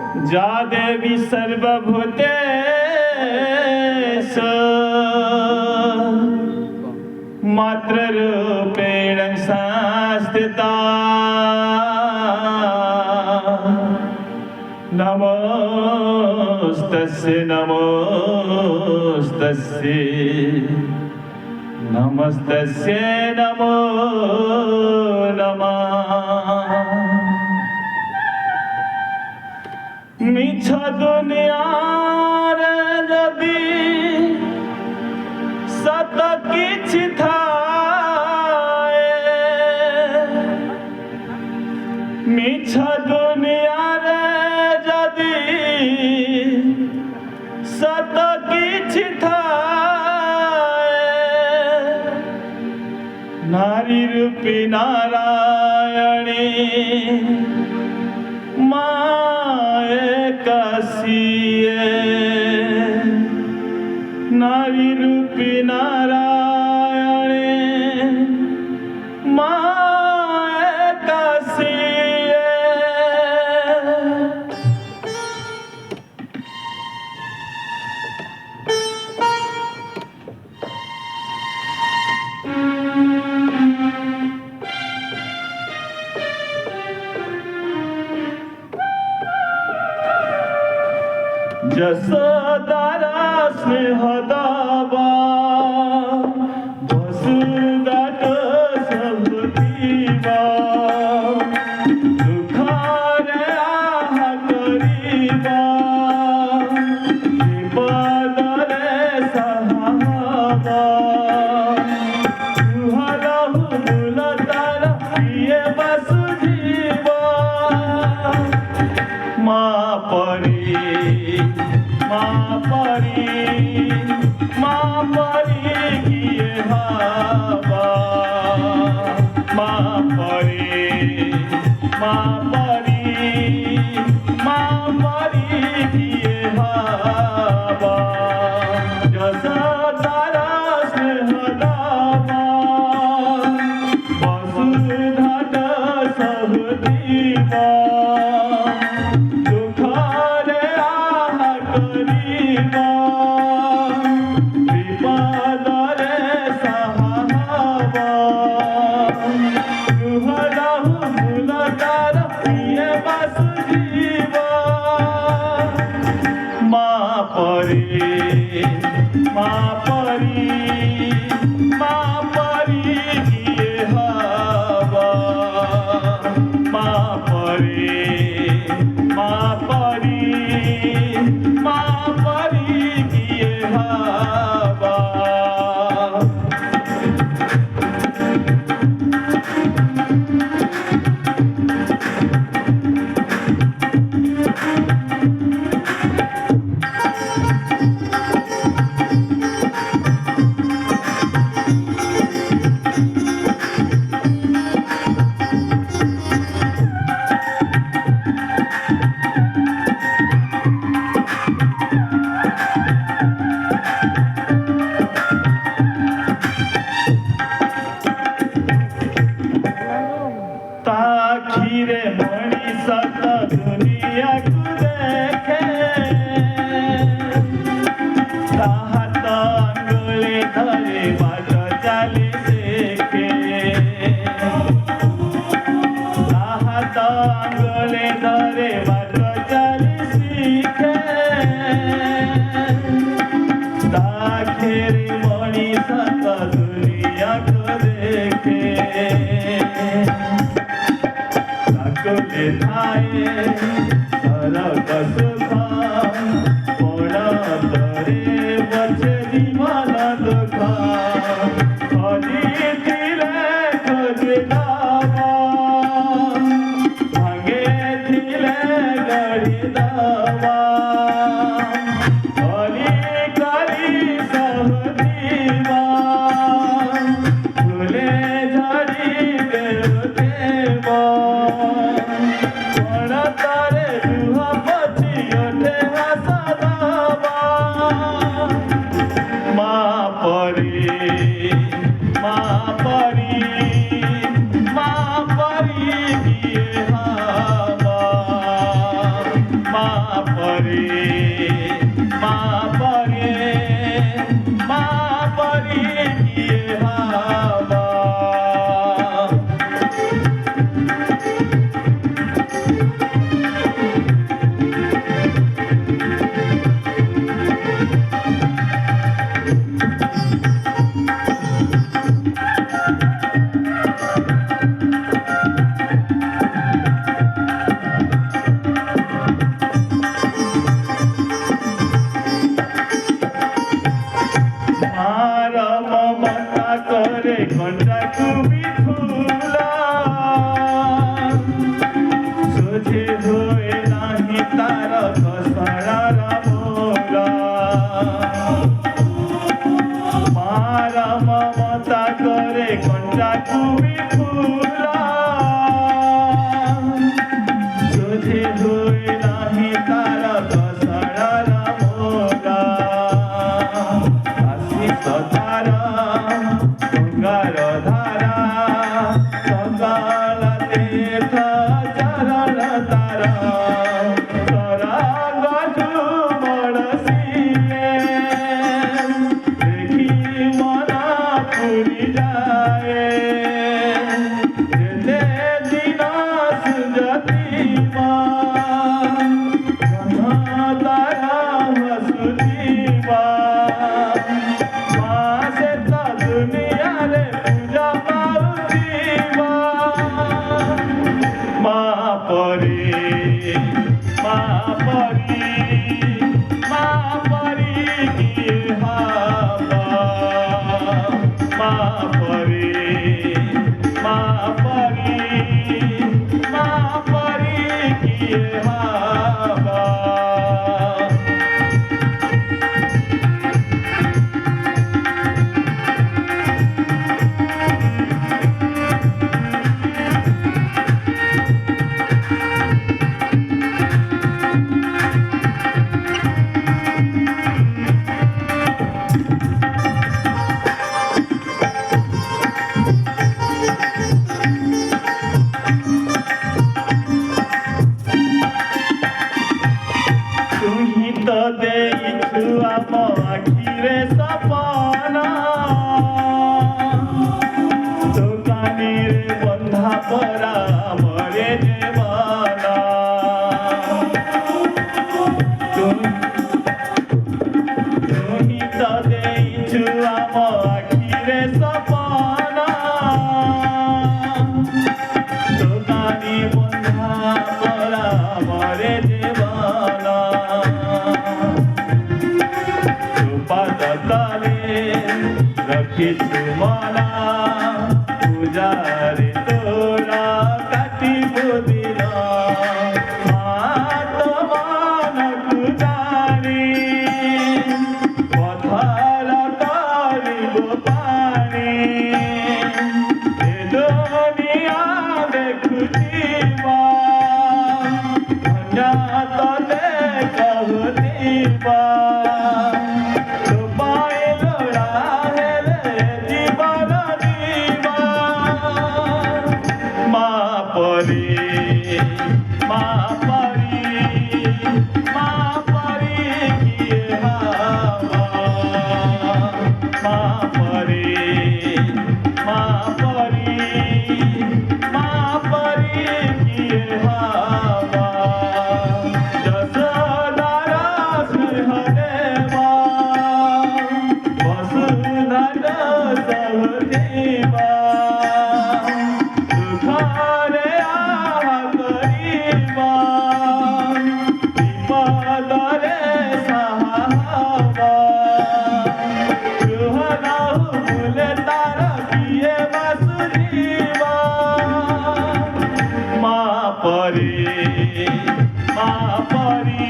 जा देवी सर्वभूतेषु मातृरूपेण संस्थिता नमोस्तस्यै नमोस्तस्यै नमस्तस्यै नमो नमः। मिछ दुनिया रे जदि सत किछि थाए मिछ दुनिया रे जदि सत किछि थाए नारी रूपी नारायणी माए कासिए नारी रूपी नारायणी माए कासिए। जसोदारा स्नेह दावा वसुदात सब दीवा दुखारे आहा करीबा विपदरे सहाबा तुहरहु मूल तारा प्रिय वसुजीवा माँ परी माँ परी किए हवा माँ परी किए हवा जसोदारा स्नेह दावा वसुधात सब दीवा माँ परी किए हवा माँ परी किए हवा। ताखिरे मणिष तो दुनिया को देखे ताहात अंगुली धरे बाट चाली देखे ताहात अंगुली धरे बाट चाली सीखे ताखिरे मणिष तो दुनिया को देखे थाए सरक सुख कोण तरे बचे जीवन दुख खरीथिले खोजिदावा भांगे थिले गढ़िदावा हरि करी सहदीवा फूले झड़ी देव देवा माँ परे माँ परे किए हवा ममता करे घंटा कुबी फूला सोझे होए नाही तार घसणार मोला मार ममता करे घंटा कुबी फूला सोझे होए नाही तार घसणार मोला सतारा गंगार धारा सकाल तीर्थ चरण तारा सराग झुमड़सिए देखी मना पूरी जाए जेते दिन सुजती माँ तारा हसुती माँ परी किए हवा माँ परी किए हवा ଦେଇଛୁ ଆମ ଆଖିରେ ସପନା ଦୋକାନୀରେ ବନ୍ଧା ପରା ମରେ ଜୀବନ ତୁହି ତ ଦେଇଛୁ ଆମ ଆଖିରେ ସପନା ଦୋକାନୀ ବନ୍ଧା ପରା ମରେ ଜୀବନ रखिछु मना पूजारी तोरा काटिबो दिन हात मानकु जानी पथर तरिबो पानी ए दुनिया देखुथिबा धन्य तले कहुथिबा माँ परी किए हवा माँ परी किए हवा जसोदारा सुहदेवा वसुधरा सहदेवा दुखरे आहा करीबा विपदरे सहावा सुहनाहु भूले तारा किए बासुरीबा माँ परी माँ परी